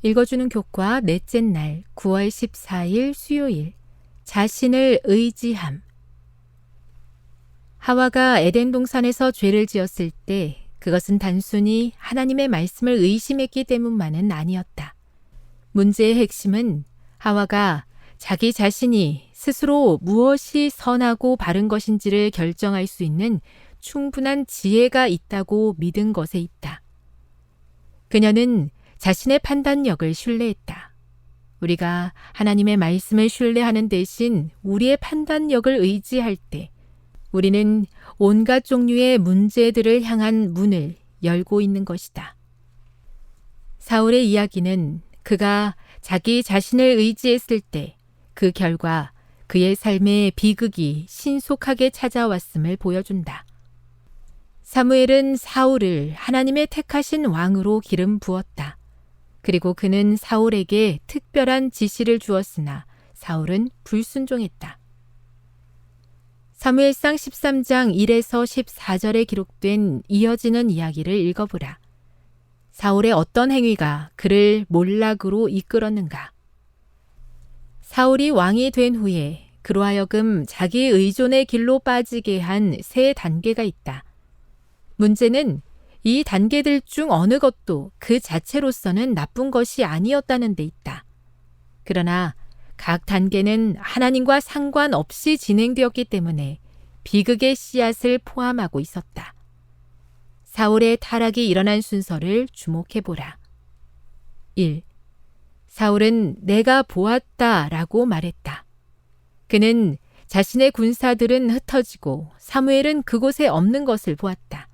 읽어주는 교과 넷째 날 9월 14일 수요일 자신을 의지함. 하와가 에덴 동산에서 죄를 지었을 때 그것은 단순히 하나님의 말씀을 의심했기 때문만은 아니었다. 문제의 핵심은 하와가 자기 자신이 스스로 무엇이 선하고 바른 것인지를 결정할 수 있는 충분한 지혜가 있다고 믿은 것에 있다. 그녀는 자신의 판단력을 신뢰했다. 우리가 하나님의 말씀을 신뢰하는 대신 우리의 판단력을 의지할 때 우리는 온갖 종류의 문제들을 향한 문을 열고 있는 것이다. 사울의 이야기는 그가 자기 자신을 의지했을 때 그 결과 그의 삶의 비극이 신속하게 찾아왔음을 보여준다. 사무엘은 사울을 하나님의 택하신 왕으로 기름 부었다. 그리고 그는 사울에게 특별한 지시를 주었으나 사울은 불순종했다. 사무엘상 13장 1에서 14절에 기록된 이어지는 이야기를 읽어보라. 사울의 어떤 행위가 그를 몰락으로 이끌었는가? 사울이 왕이 된 후에 그로 하여금 자기 의존의 길로 빠지게 한 세 단계가 있다. 문제는 이 단계들 중 어느 것도 그 자체로서는 나쁜 것이 아니었다는 데 있다. 그러나 각 단계는 하나님과 상관없이 진행되었기 때문에 비극의 씨앗을 포함하고 있었다. 사울의 타락이 일어난 순서를 주목해보라. 1. 사울은 내가 보았다 라고 말했다. 그는 자신의 군사들은 흩어지고 사무엘은 그곳에 없는 것을 보았다.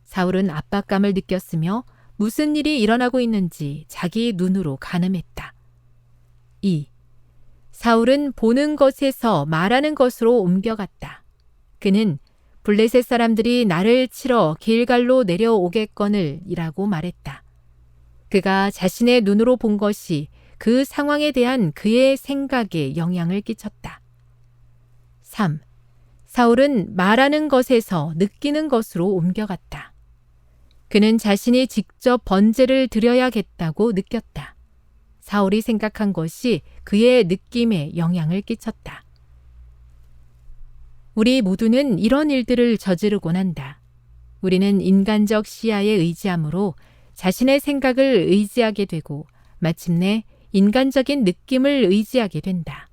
사울은 압박감을 느꼈으며 무슨 일이 일어나고 있는지 자기 눈으로 가늠했다. 2. 사울은 보는 것에서 말하는 것으로 옮겨갔다. 그는 블레셋 사람들이 나를 치러 길갈로 내려오겠거늘 이라고 말했다. 그가 자신의 눈으로 본 것이 그 상황에 대한 그의 생각에 영향을 끼쳤다. 3. 사울은 말하는 것에서 느끼는 것으로 옮겨갔다. 그는 자신이 직접 번제를 드려야겠다고 느꼈다. 사울이 생각한 것이 그의 느낌에 영향을 끼쳤다. 우리 모두는 이런 일들을 저지르곤 한다. 우리는 인간적 시야에 의지함으로 자신의 생각을 의지하게 되고 마침내 인간적인 느낌을 의지하게 된다.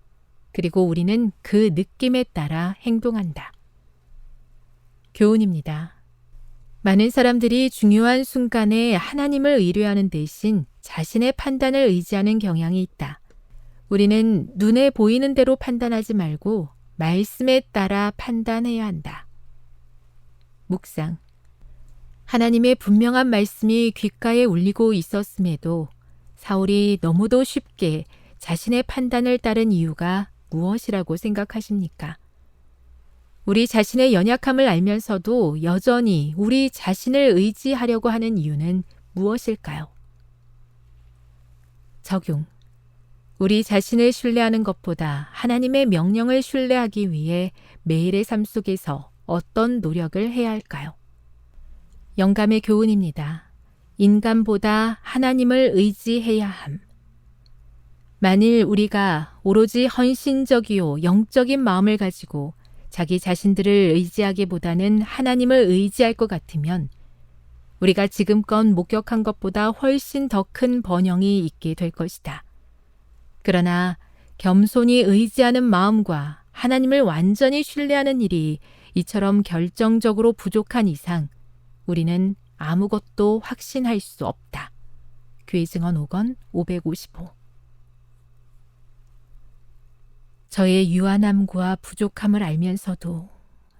그리고 우리는 그 느낌에 따라 행동한다. 교훈입니다. 많은 사람들이 중요한 순간에 하나님을 의뢰하는 대신 자신의 판단을 의지하는 경향이 있다. 우리는 눈에 보이는 대로 판단하지 말고 말씀에 따라 판단해야 한다. 묵상. 하나님의 분명한 말씀이 귓가에 울리고 있었음에도 사울이 너무도 쉽게 자신의 판단을 따른 이유가 무엇이라고 생각하십니까? 우리 자신의 연약함을 알면서도 여전히 우리 자신을 의지하려고 하는 이유는 무엇일까요? 적용. 우리 자신을 신뢰하는 것보다 하나님의 명령을 신뢰하기 위해 매일의 삶 속에서 어떤 노력을 해야 할까요? 영감의 교훈입니다. 인간보다 하나님을 의지해야 함. 만일 우리가 오로지 헌신적이요 영적인 마음을 가지고 자기 자신들을 의지하기보다는 하나님을 의지할 것 같으면 우리가 지금껏 목격한 것보다 훨씬 더 큰 번영이 있게 될 것이다. 그러나 겸손히 의지하는 마음과 하나님을 완전히 신뢰하는 일이 이처럼 결정적으로 부족한 이상 우리는 아무것도 확신할 수 없다. 교회 증언 5권 555. 저의 유한함과 부족함을 알면서도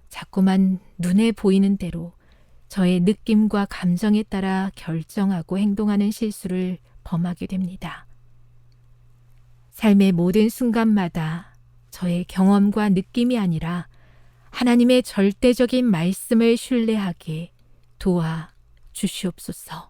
자꾸만 눈에 보이는 대로 저의 느낌과 감정에 따라 결정하고 행동하는 실수를 범하게 됩니다. 삶의 모든 순간마다 저의 경험과 느낌이 아니라 하나님의 절대적인 말씀을 신뢰하게 도와 주시옵소서.